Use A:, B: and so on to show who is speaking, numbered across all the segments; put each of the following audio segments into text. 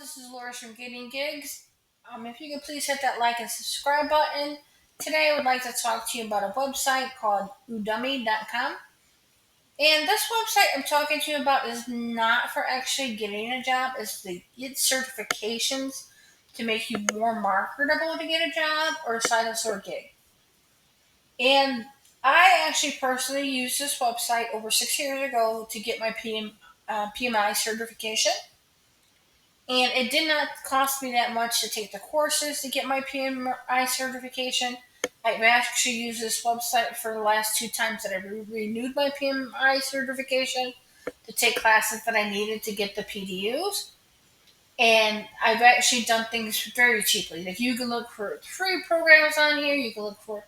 A: this is Laura from Getting Gigs. If you could please hit that like and subscribe button. Today I would like to talk to you about a website called Udemy.com. And this website I'm talking to you about is not for actually getting a job, it's to get certifications to make you more marketable to get a job or a side hustle or gig. And I actually personally used this website over 6 years ago to get my PMI certification. And it did not cost me that much to take the courses to get my PMI certification. I've actually used this website for the last two times that I renewed my PMI certification to take classes that I needed to get the PDUs. And I've actually done things very cheaply. Like you can look for free programs on here, you can look for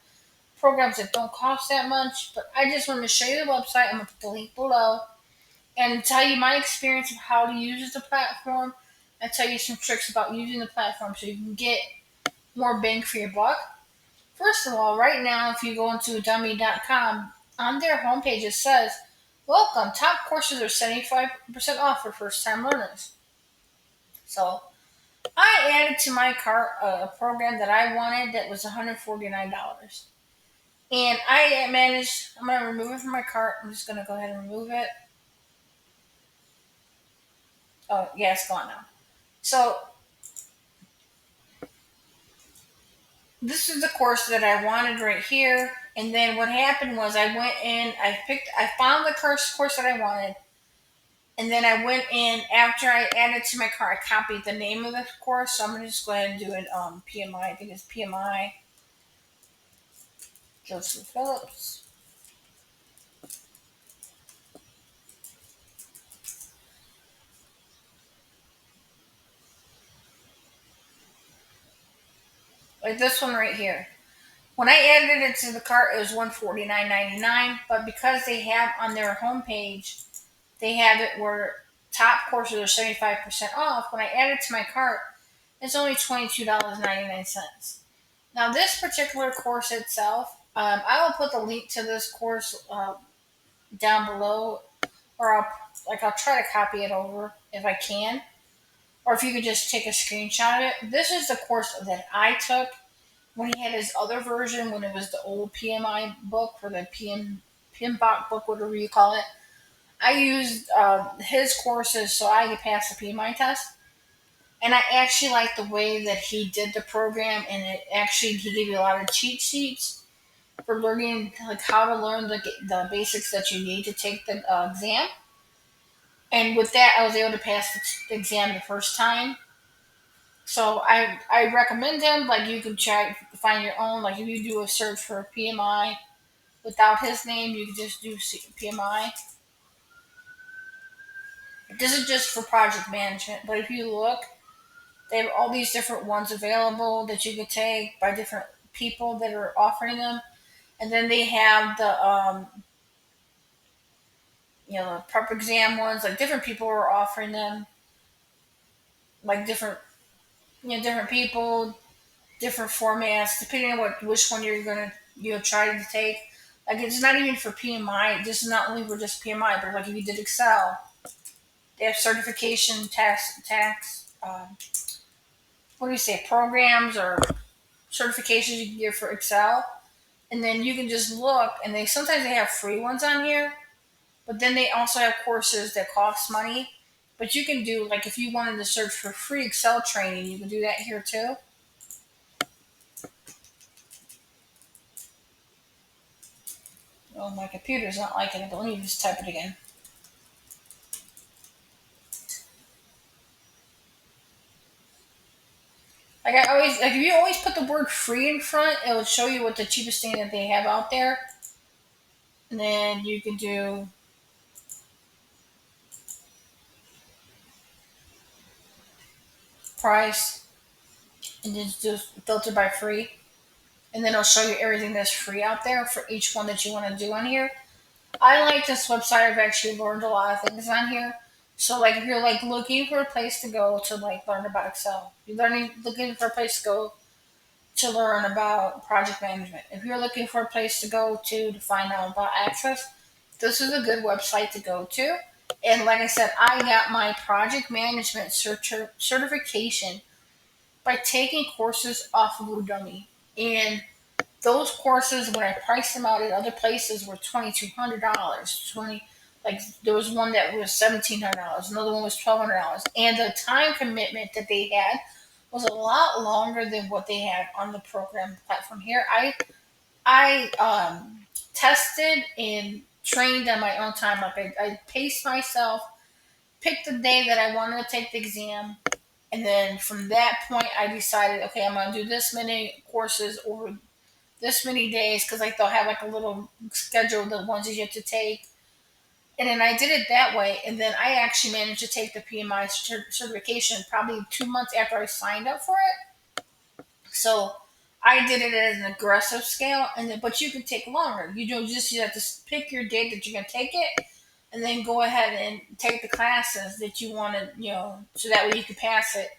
A: programs that don't cost that much. But I just want to show you the website. I'm going to put the link below and tell you my experience of how to use the platform and tell you some tricks about using the platform so you can get more bang for your buck. First of all, right now, if you go into dummy.com, on their homepage it says, "Welcome, top courses are 75% off for first time learners." So I added to my cart a program that I wanted that was $149. And I'm going to remove it from my cart. I'm just going to go ahead and remove it. Oh, yeah, it's gone now. So this is the course that I wanted right here. And then what happened was I went in, I found the course that I wanted. And then I went in after I added to my cart, I copied the name of the course. So I'm going to just go ahead and do it PMI. I think it's PMI Joseph Phillips. Like this one right here. When I added it to the cart, it was $149.99. But because they have on their homepage, they have it where top courses are 75% off. When I add it to my cart, it's only $22.99. Now, this particular course itself, I will put the link to this course down below, or I'll try to copy it over if I can, or if you could just take a screenshot of it. This is the course that I took when he had his other version, when it was the old PMI book or the PMBOK book, whatever you call it. I used his courses so I could pass the PMI test. And I actually like the way that he did the program, and he gave you a lot of cheat sheets for learning, like how to learn the basics that you need to take the exam. And with that, I was able to pass the exam the first time. So I recommend them. Like you can try to find your own. Like if you do a search for PMI without his name, you can just do PMI. This is just for project management. But if you look, they have all these different ones available that you could take by different people that are offering them. And then they have the prep exam ones. Like different people are offering them. Like different people, different formats, depending on which one you're gonna try to take. Like it's not even for PMI. This is not only for just PMI, but like if you did Excel, they have certification tax. What do you say? Programs or certifications you can get for Excel, and then you can just look. And sometimes they have free ones on here, but then they also have courses that cost money. But you can do, like, if you wanted to search for free Excel training, you can do that here too. Oh, my computer's not liking it, but let me just type it again. If you always put the word free in front, it will show you what the cheapest thing that they have out there. And then you can do price and then just filter by free. And then it'll show you everything that's free out there for each one that you want to do on here. I like this website. I've actually learned a lot of things on here. So like if you're like looking for a place to go to like learn about Excel, looking for a place to go to learn about project management. If you're looking for a place to go to find out about Access, this is a good website to go to. And like I said, I got my project management certification by taking courses off of Udemy. And those courses, when I priced them out at other places, were $2,200. Like there was one that was $1,700, another one was $1,200, and the time commitment that they had was a lot longer than what they had on the program platform here. I tested and trained on my own time. Like I paced myself, picked the day that I wanted to take the exam, and then from that point, I decided, okay, I'm going to do this many courses over this many days because like they'll have like a little schedule of the ones that you have to take. And then I did it that way, and then I actually managed to take the PMI certification probably 2 months after I signed up for it. So I did it at an aggressive scale, and then but you can take longer. You have to pick your date that you're gonna take it, and then go ahead and take the classes that you want to, so that way you can pass it,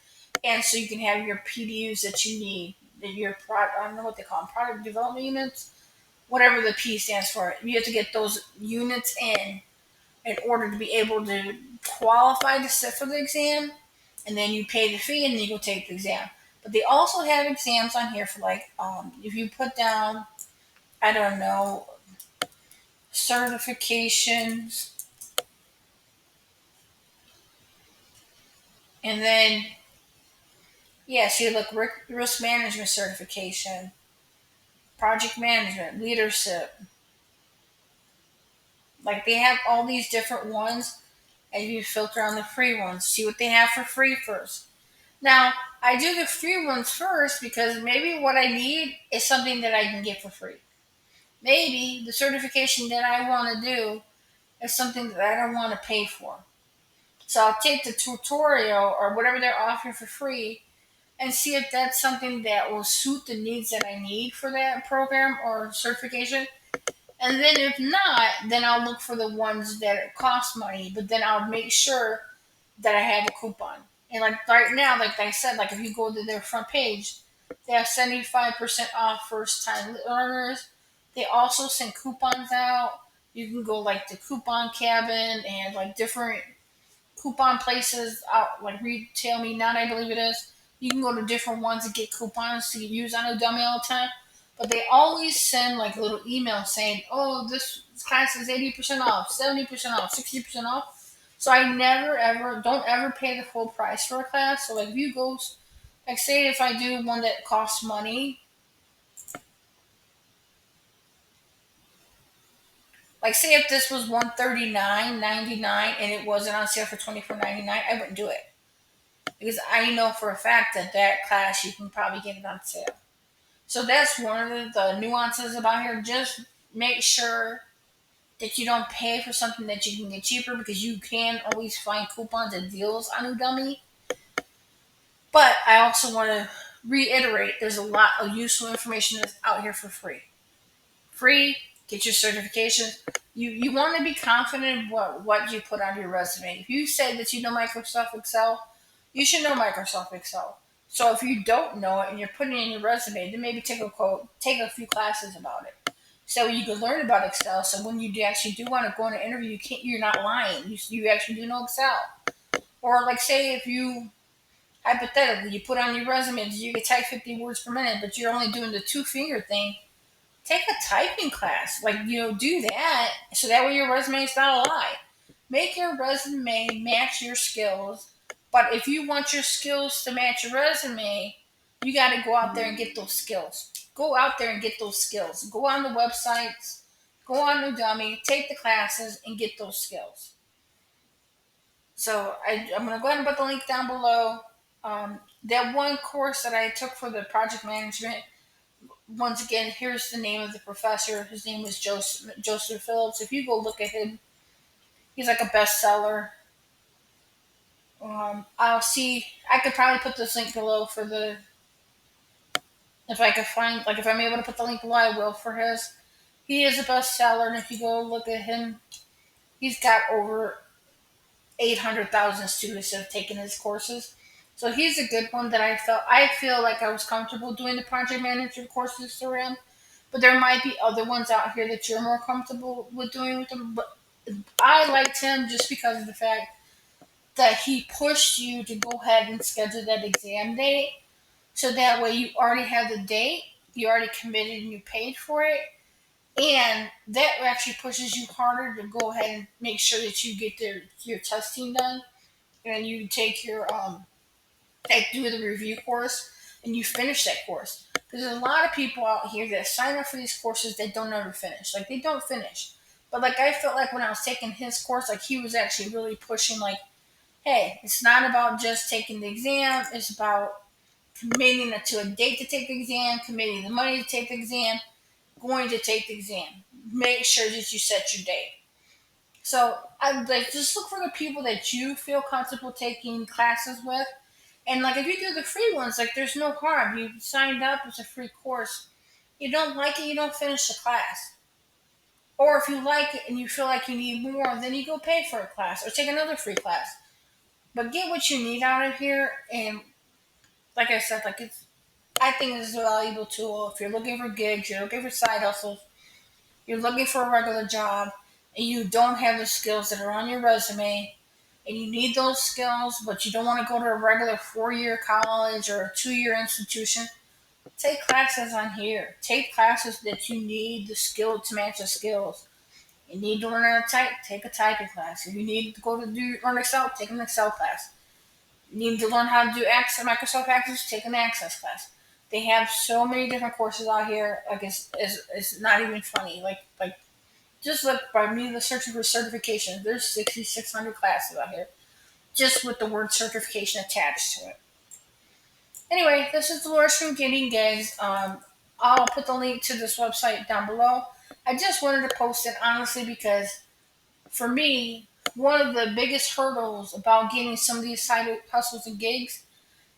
A: and so you can have your PDUs that you need. Your product, I don't know what they call them, product development units, whatever the P stands for. You have to get those units in order to be able to qualify to sit for the exam, and then you pay the fee and then you go take the exam. But they also have exams on here for like if you put down, I don't know, certifications, and then yes, you look risk management certification, project management, leadership. Like they have all these different ones, and you filter on the free ones. See what they have for free first. Now, I do the free ones first because maybe what I need is something that I can get for free. Maybe the certification that I want to do is something that I don't want to pay for. So I'll take the tutorial or whatever they're offering for free and see if that's something that will suit the needs that I need for that program or certification. And then if not, then I'll look for the ones that cost money, but then I'll make sure that I have a coupon. And like right now, like I said, like if you go to their front page, they have 75% off first time learners. They also send coupons out. You can go like the coupon cabin and like different coupon places out, like Retail Me Not, I believe it is. You can go to different ones and get coupons to use on Udemy all the time. But they always send like little emails saying, "Oh, this class is 80% off, 70% off, 60% off." So I never ever don't ever pay the full price for a class. So like if you go, like say if I do one that costs money, like say if this was 139.99 and it wasn't on sale for 24.99, I wouldn't do it because I know for a fact that that class you can probably get it on sale. So that's one of the nuances about here. Just make sure that you don't pay for something that you can get cheaper because you can always find coupons and deals on Udemy. But I also want to reiterate there's a lot of useful information that's out here for free. Free, get your certifications. You want to be confident in what you put on your resume. If you say that you know Microsoft Excel, you should know Microsoft Excel. So if you don't know it and you're putting it in your resume, then maybe take a few classes about it. So you can learn about Excel. So when you actually do want to go on an interview, you're not lying. You actually do know Excel. Or like say if you hypothetically you put on your resume that you can type 50 words per minute, but you're only doing the two finger thing, take a typing class. Like, do that so that way your resume is not a lie. Make your resume match your skills. But if you want your skills to match your resume, you got to go out there and get those skills. Go out there and get those skills. Go on the websites, go on Udemy, take the classes, and get those skills. So I'm going to go ahead and put the link down below. That one course that I took for the project management, once again, here's the name of the professor. His name is Joseph Phillips. If you go look at him, he's like a bestseller. I'll see. I could probably put this link below for the. If I could find, like, if I'm able to put the link below, I will for his. He is a bestseller, and if you go look at him, he's got over 800,000 students that have taken his courses. So he's a good one that I feel like I was comfortable doing the project management courses through him. But there might be other ones out here that you're more comfortable with doing with them. But I liked him just because of the fact that he pushed you to go ahead and schedule that exam date. So that way you already have the date, you already committed and you paid for it. And that actually pushes you harder to go ahead and make sure that you get your testing done and you take your do the review course and you finish that course. Because there's a lot of people out here that sign up for these courses that don't ever finish. Like they don't finish. But like I felt like when I was taking his course, like he was actually really pushing like, hey, it's not about just taking the exam, it's about committing to a date to take the exam, committing the money to take the exam, going to take the exam. Make sure that you set your date. So I like just look for the people that you feel comfortable taking classes with. And like if you do the free ones, like there's no harm. You signed up, it's a free course. You don't like it, you don't finish the class. Or if you like it and you feel like you need more, then you go pay for a class or take another free class. But get what you need out of here. And like I said, like it's I think it's a valuable tool if you're looking for gigs, you're looking for side hustles, you're looking for a regular job, and you don't have the skills that are on your resume, and you need those skills, but you don't want to go to a regular 4-year college or a 2-year institution. Take classes on here. Take classes that you need the skill to match the skills. You need to learn how to type, take a typing class. If you need to go to learn Excel, take an Excel class. You need to learn how to do Access, Microsoft Access, take an Access class. They have so many different courses out here. Like it's not even funny. Like just look by me the searching for certification. There's 6,600 classes out here just with the word certification attached to it. Anyway, this is Dolores from Getting Gigs. I'll put the link to this website down below. I just wanted to post it honestly because for me, one of the biggest hurdles about getting some of these side hustles and gigs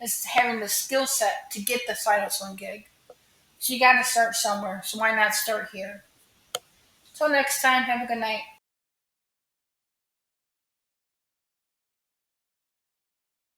A: is having the skill set to get the side hustle and gig. So you got to start somewhere. So why not start here? Till next time, have a good night.